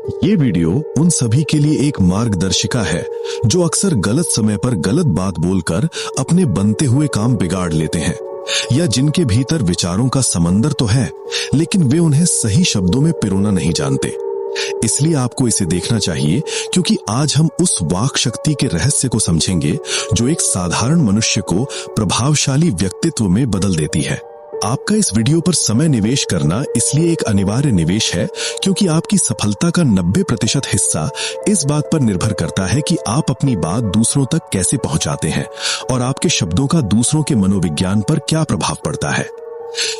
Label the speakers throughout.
Speaker 1: ये वीडियो उन सभी के लिए एक मार्गदर्शिका है जो अक्सर गलत समय पर गलत बात बोलकर अपने बनते हुए काम बिगाड़ लेते हैं, या जिनके भीतर विचारों का समंदर तो है लेकिन वे उन्हें सही शब्दों में पिरोना नहीं जानते। इसलिए आपको इसे देखना चाहिए, क्योंकि आज हम उस वाक शक्ति के रहस्य को समझेंगे जो एक साधारण मनुष्य को प्रभावशाली व्यक्तित्व में बदल देती है। आपका इस वीडियो पर समय निवेश करना इसलिए एक अनिवार्य निवेश है, क्योंकि आपकी सफलता का 90% हिस्सा इस बात पर निर्भर करता है कि आप अपनी बात दूसरों तक कैसे पहुंचाते हैं और आपके शब्दों का दूसरों के मनोविज्ञान पर क्या प्रभाव पड़ता है।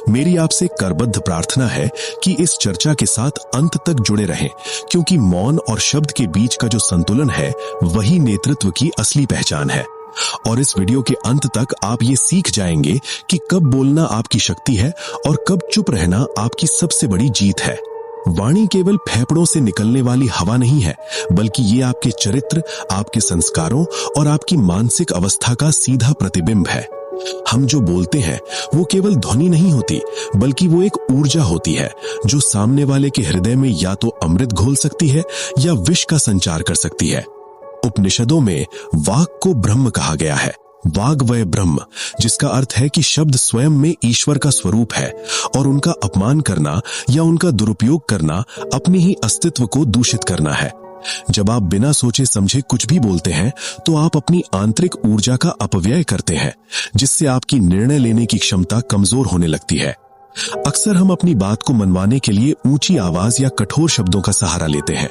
Speaker 1: मेरी आपसे करबद्ध प्रार्थना है कि इस चर्चा के साथ अंत तक जुड़े रहें, क्योंकि मौन और शब्द के बीच का जो संतुलन है वही नेतृत्व की असली पहचान है। और इस वीडियो के अंत तक आप ये सीख जाएंगे कि कब बोलना आपकी शक्ति है और कब चुप रहना आपकी सबसे बड़ी जीत है। वाणी केवल फेफड़ों से निकलने वाली हवा नहीं है, बल्कि ये आपके चरित्र, आपके संस्कारों और आपकी मानसिक अवस्था का सीधा प्रतिबिंब है। हम जो बोलते हैं वो केवल ध्वनि नहीं होती, बल्कि वो एक ऊर्जा होती है जो सामने वाले के हृदय में या तो अमृत घोल सकती है या विष का संचार कर सकती है। उपनिषदों में वाक को ब्रह्म कहा गया है, वाग्वय ब्रह्म, जिसका अर्थ है कि शब्द स्वयं में ईश्वर का स्वरूप है और उनका अपमान करना या उनका दुरुपयोग करना अपने ही अस्तित्व को दूषित करना है। जब आप बिना सोचे समझे कुछ भी बोलते हैं तो आप अपनी आंतरिक ऊर्जा का अपव्यय करते हैं, जिससे आपकी निर्णय लेने की क्षमता कमजोर होने लगती है। अक्सर हम अपनी बात को मनवाने के लिए ऊंची आवाज या कठोर शब्दों का सहारा लेते हैं,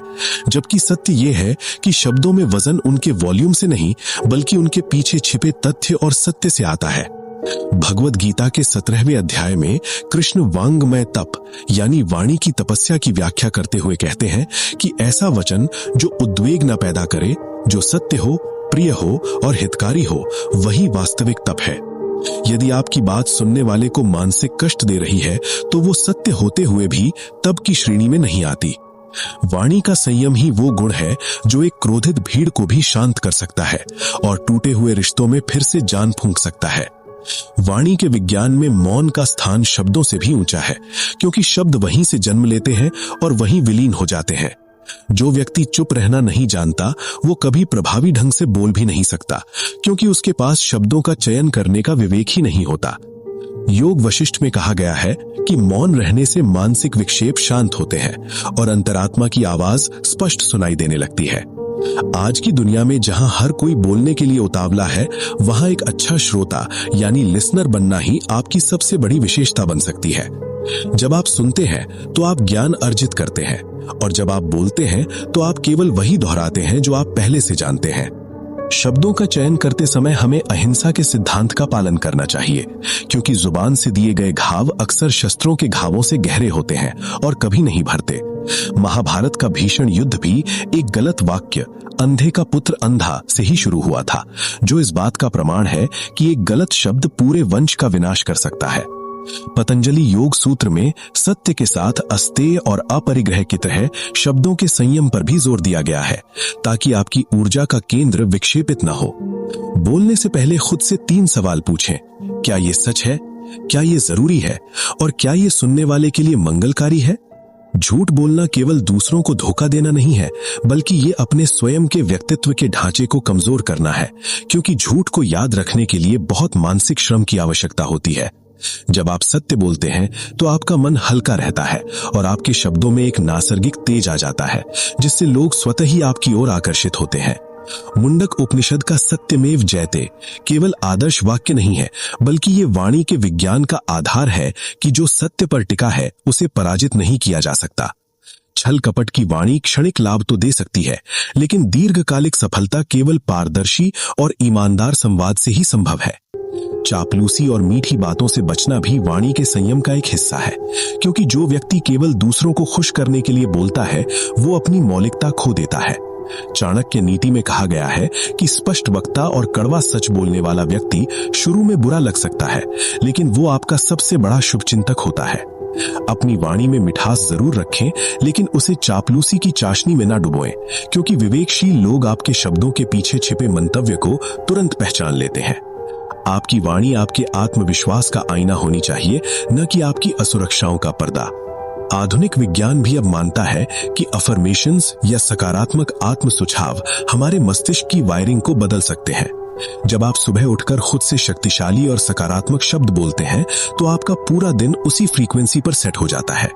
Speaker 1: जबकि सत्य यह है कि शब्दों में वजन उनके वॉल्यूम से नहीं, बल्कि उनके पीछे छिपे तथ्य और सत्य से आता है। भगवद गीता के 17वें अध्याय में कृष्ण वांग्मय तप यानी वाणी की तपस्या की व्याख्या करते हुए कहते हैं कि ऐसा वचन जो उद्वेग न पैदा करे, जो सत्य हो, प्रिय हो और हितकारी हो, वही वास्तविक तप है। यदि आपकी बात सुनने वाले को मानसिक कष्ट दे रही है तो वो सत्य होते हुए भी तप की श्रेणी में नहीं आती। वाणी का संयम ही वो गुण है जो एक क्रोधित भीड़ को भी शांत कर सकता है और टूटे हुए रिश्तों में फिर से जान फूंक सकता है। वाणी के विज्ञान में मौन का स्थान शब्दों से भी ऊंचा है, क्योंकि शब्द वहीं से जन्म लेते हैं और वहीं विलीन हो जाते हैं। जो व्यक्ति चुप रहना नहीं जानता वो कभी प्रभावी ढंग से बोल भी नहीं सकता, क्योंकि उसके पास शब्दों का चयन करने का विवेक ही नहीं होता। योग वशिष्ठ में कहा गया है कि मौन रहने से मानसिक विक्षेप शांत होते हैं और अंतरात्मा की आवाज स्पष्ट सुनाई देने लगती है। आज की दुनिया में जहां हर कोई बोलने के लिए उतावला है, वहां एक अच्छा श्रोता यानी लिसनर बनना ही आपकी सबसे बड़ी विशेषता बन सकती है। जब आप सुनते हैं तो आप ज्ञान अर्जित करते हैं, और जब आप बोलते हैं तो आप केवल वही दोहराते हैं जो आप पहले से जानते हैं। शब्दों का चयन करते समय हमें अहिंसा के सिद्धांत का पालन करना चाहिए, क्योंकि जुबान से दिए गए घाव अक्सर शस्त्रों के घावों से गहरे होते हैं और कभी नहीं भरते। महाभारत का भीषण युद्ध भी एक गलत वाक्य अंधे का पुत्र अंधा से ही शुरू हुआ था, जो इस बात का प्रमाण है कि एक गलत शब्द पूरे वंश का विनाश कर सकता है। पतंजलि योग सूत्र में सत्य के साथ अस्तेय और अपरिग्रह की तरह शब्दों के संयम पर भी जोर दिया गया है, ताकि आपकी ऊर्जा का केंद्र विक्षेपित न हो। बोलने से पहले खुद से 3 सवाल पूछें। क्या ये सच है? क्या ये जरूरी है? और क्या ये सुनने वाले के लिए मंगलकारी है? झूठ बोलना केवल दूसरों को धोखा देना नहीं है, बल्कि ये अपने स्वयं के व्यक्तित्व के ढांचे को कमजोर करना है, क्योंकि झूठ को याद रखने के लिए बहुत मानसिक श्रम की आवश्यकता होती है। जब आप सत्य बोलते हैं तो आपका मन हल्का रहता है और आपके शब्दों में एक नैसर्गिक तेज आ जाता है, जिससे लोग स्वतः ही आपकी ओर आकर्षित होते हैं। मुंडक उपनिषद का सत्यमेव जयते केवल आदर्श वाक्य नहीं है, बल्कि ये वाणी के विज्ञान का आधार है कि जो सत्य पर टिका है उसे पराजित नहीं किया जा सकता। छल कपट की वाणी क्षणिक लाभ तो दे सकती है, लेकिन दीर्घकालिक सफलता केवल पारदर्शी और ईमानदार संवाद से ही संभव है। चापलूसी और मीठी बातों से बचना भी वाणी के संयम का एक हिस्सा है, क्योंकि जो व्यक्ति केवल दूसरों को खुश करने के लिए बोलता है वो अपनी मौलिकता खो देता है। चाणक्य नीति में कहा गया है कि स्पष्ट वक्ता और कड़वा सच बोलने वाला व्यक्ति शुरू में बुरा लग सकता है, लेकिन वो आपका सबसे बड़ा शुभचिंतक होता है। अपनी वाणी में मिठास जरूर रखें, लेकिन उसे चापलूसी की चाशनी में ना डुबोएं, क्योंकि विवेकशील लोग आपके शब्दों के पीछे छिपे मंतव्य को तुरंत पहचान लेते हैं। आपकी वाणी आपके आत्मविश्वास का आईना होनी चाहिए, न कि आपकी असुरक्षाओं का पर्दा। आधुनिक विज्ञान भी अब मानता है कि अफर्मेशंस या सकारात्मक आत्म सुझाव हमारे मस्तिष्क की वायरिंग को बदल सकते हैं। जब आप सुबह उठकर खुद से शक्तिशाली और सकारात्मक शब्द बोलते हैं तो आपका पूरा दिन उसी फ्रीक्वेंसी पर सेट हो जाता है।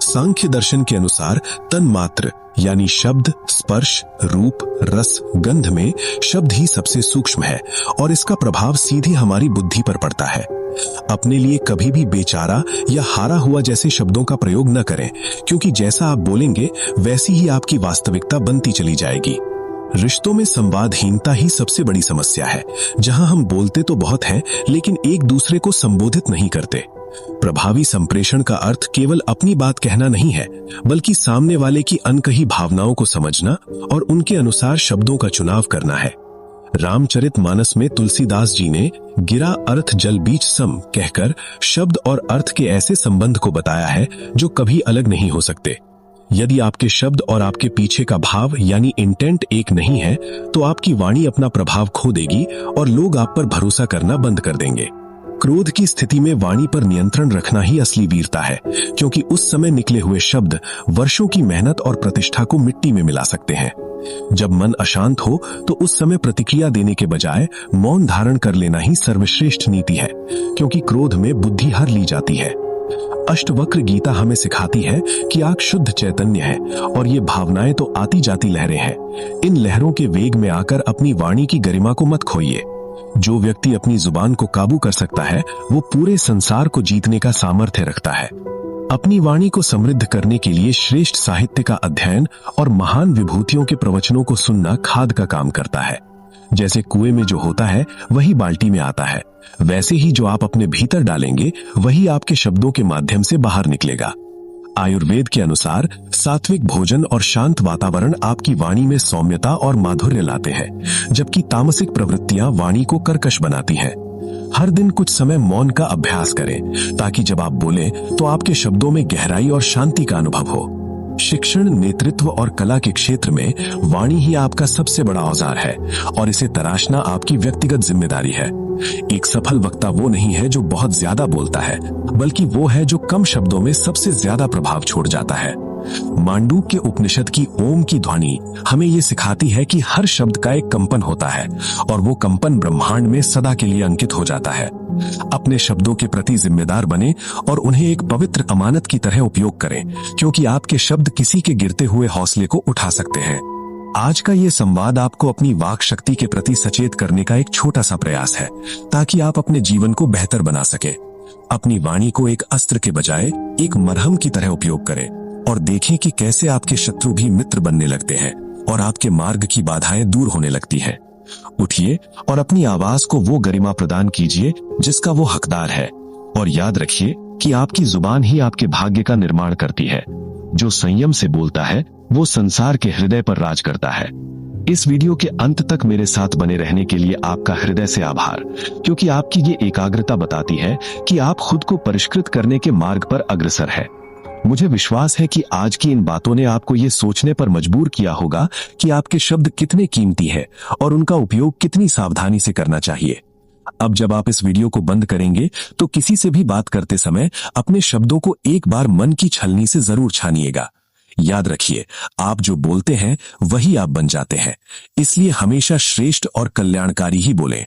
Speaker 1: सांख्य दर्शन के अनुसार तन्मात्र यानी शब्द, स्पर्श, रूप, रस, गंध में शब्द ही सबसे सूक्ष्म है और इसका प्रभाव सीधे हमारी बुद्धि पर पड़ता है। अपने लिए कभी भी बेचारा या हारा हुआ जैसे शब्दों का प्रयोग न करें, क्योंकि जैसा आप बोलेंगे वैसी ही आपकी वास्तविकता बनती चली जाएगी। रिश्तों में संवादहीनता ही सबसे बड़ी समस्या है, जहां हम बोलते तो बहुत हैं लेकिन एक दूसरे को संबोधित नहीं करते। प्रभावी संप्रेषण का अर्थ केवल अपनी बात कहना नहीं है, बल्कि सामने वाले की अनकही भावनाओं को समझना और उनके अनुसार शब्दों का चुनाव करना है। रामचरितमानस में तुलसीदास जी ने गिरा अर्थ जल बीच सम कहकर शब्द और अर्थ के ऐसे संबंध को बताया है जो कभी अलग नहीं हो सकते। यदि आपके शब्द और आपके पीछे का भाव यानी इंटेंट एक नहीं है तो आपकी वाणी अपना प्रभाव खो देगी और लोग आप पर भरोसा करना बंद कर देंगे। क्रोध की स्थिति में वाणी पर नियंत्रण रखना ही असली वीरता है, क्योंकि उस समय निकले हुए शब्द वर्षों की मेहनत और प्रतिष्ठा को मिट्टी में मिला सकते हैं। जब मन अशांत हो तो उस समय प्रतिक्रिया देने के बजाय मौन धारण कर लेना ही सर्वश्रेष्ठ नीति है, क्योंकि क्रोध में बुद्धि हर ली जाती है। अष्टवक्र गीता हमें सिखाती है कि आग शुद्ध चैतन्य है और ये भावनाएं तो आती जाती लहरें हैं। इन लहरों के वेग में आकर अपनी वाणी की गरिमा को मत खोइए। जो व्यक्ति अपनी जुबान को काबू कर सकता है वो पूरे संसार को जीतने का सामर्थ्य रखता है। अपनी वाणी को समृद्ध करने के लिए श्रेष्ठ साहित्य का अध्ययन और महान विभूतियों के प्रवचनों को सुनना खाद का काम करता है। जैसे कुएं में जो होता है वही बाल्टी में आता है, वैसे ही जो आप अपने भीतर डालेंगे वही आपके शब्दों के माध्यम से बाहर निकलेगा। आयुर्वेद के अनुसार सात्विक भोजन और शांत वातावरण आपकी वाणी में सौम्यता और माधुर्य लाते हैं, जबकि तामसिक प्रवृत्तियां वाणी को कर्कश बनाती हैं। हर दिन कुछ समय मौन का अभ्यास करें ताकि जब आप बोलें तो आपके शब्दों में गहराई और शांति का अनुभव हो। शिक्षण, नेतृत्व और कला के क्षेत्र में वाणी ही आपका सबसे बड़ा औजार है और इसे तराशना आपकी व्यक्तिगत जिम्मेदारी है। एक सफल वक्ता वो नहीं है जो बहुत ज्यादा बोलता है, बल्कि वो है जो कम शब्दों में सबसे ज्यादा प्रभाव छोड़ जाता है। मांडूक के उपनिषद की ओम की ध्वनि हमें ये सिखाती है कि हर शब्द का एक कंपन होता है और वो कंपन ब्रह्मांड में सदा के लिए अंकित हो जाता है। अपने शब्दों के प्रति जिम्मेदार बने और उन्हें एक पवित्र अमानत की तरह उपयोग करें, क्योंकि आपके शब्द किसी के गिरते हुए हौसले को उठा सकते हैं। आज का ये संवाद आपको अपनी वाक शक्ति के प्रति सचेत करने का एक छोटा सा प्रयास है, ताकि आप अपने जीवन को बेहतर बना सके। अपनी वाणी को एक अस्त्र के बजाय एक मरहम की तरह उपयोग करें और देखें कि कैसे आपके शत्रु भी मित्र बनने लगते हैं और आपके मार्ग की बाधाएं दूर होने लगती हैं। उठिए और अपनी आवाज को वो गरिमा प्रदान कीजिए जिसका वो हकदार है, और याद रखिए कि आपकी जुबान ही आपके भाग्य का निर्माण करती है। जो संयम से बोलता है वो संसार के हृदय पर राज करता है। इस वीडियो के अंत तक मेरे साथ बने रहने के लिए आपका हृदय से आभार, क्योंकि आपकी ये एकाग्रता बताती है कि आप खुद को परिष्कृत करने के मार्ग पर अग्रसर है। मुझे विश्वास है कि आज की इन बातों ने आपको ये सोचने पर मजबूर किया होगा कि आपके शब्द कितने कीमती हैं और उनका उपयोग कितनी सावधानी से करना चाहिए। अब जब आप इस वीडियो को बंद करेंगे तो किसी से भी बात करते समय अपने शब्दों को एक बार मन की छलनी से जरूर छानिएगा। याद रखिए, आप जो बोलते हैं वही आप बन जाते हैं, इसलिए हमेशा श्रेष्ठ और कल्याणकारी ही बोलें।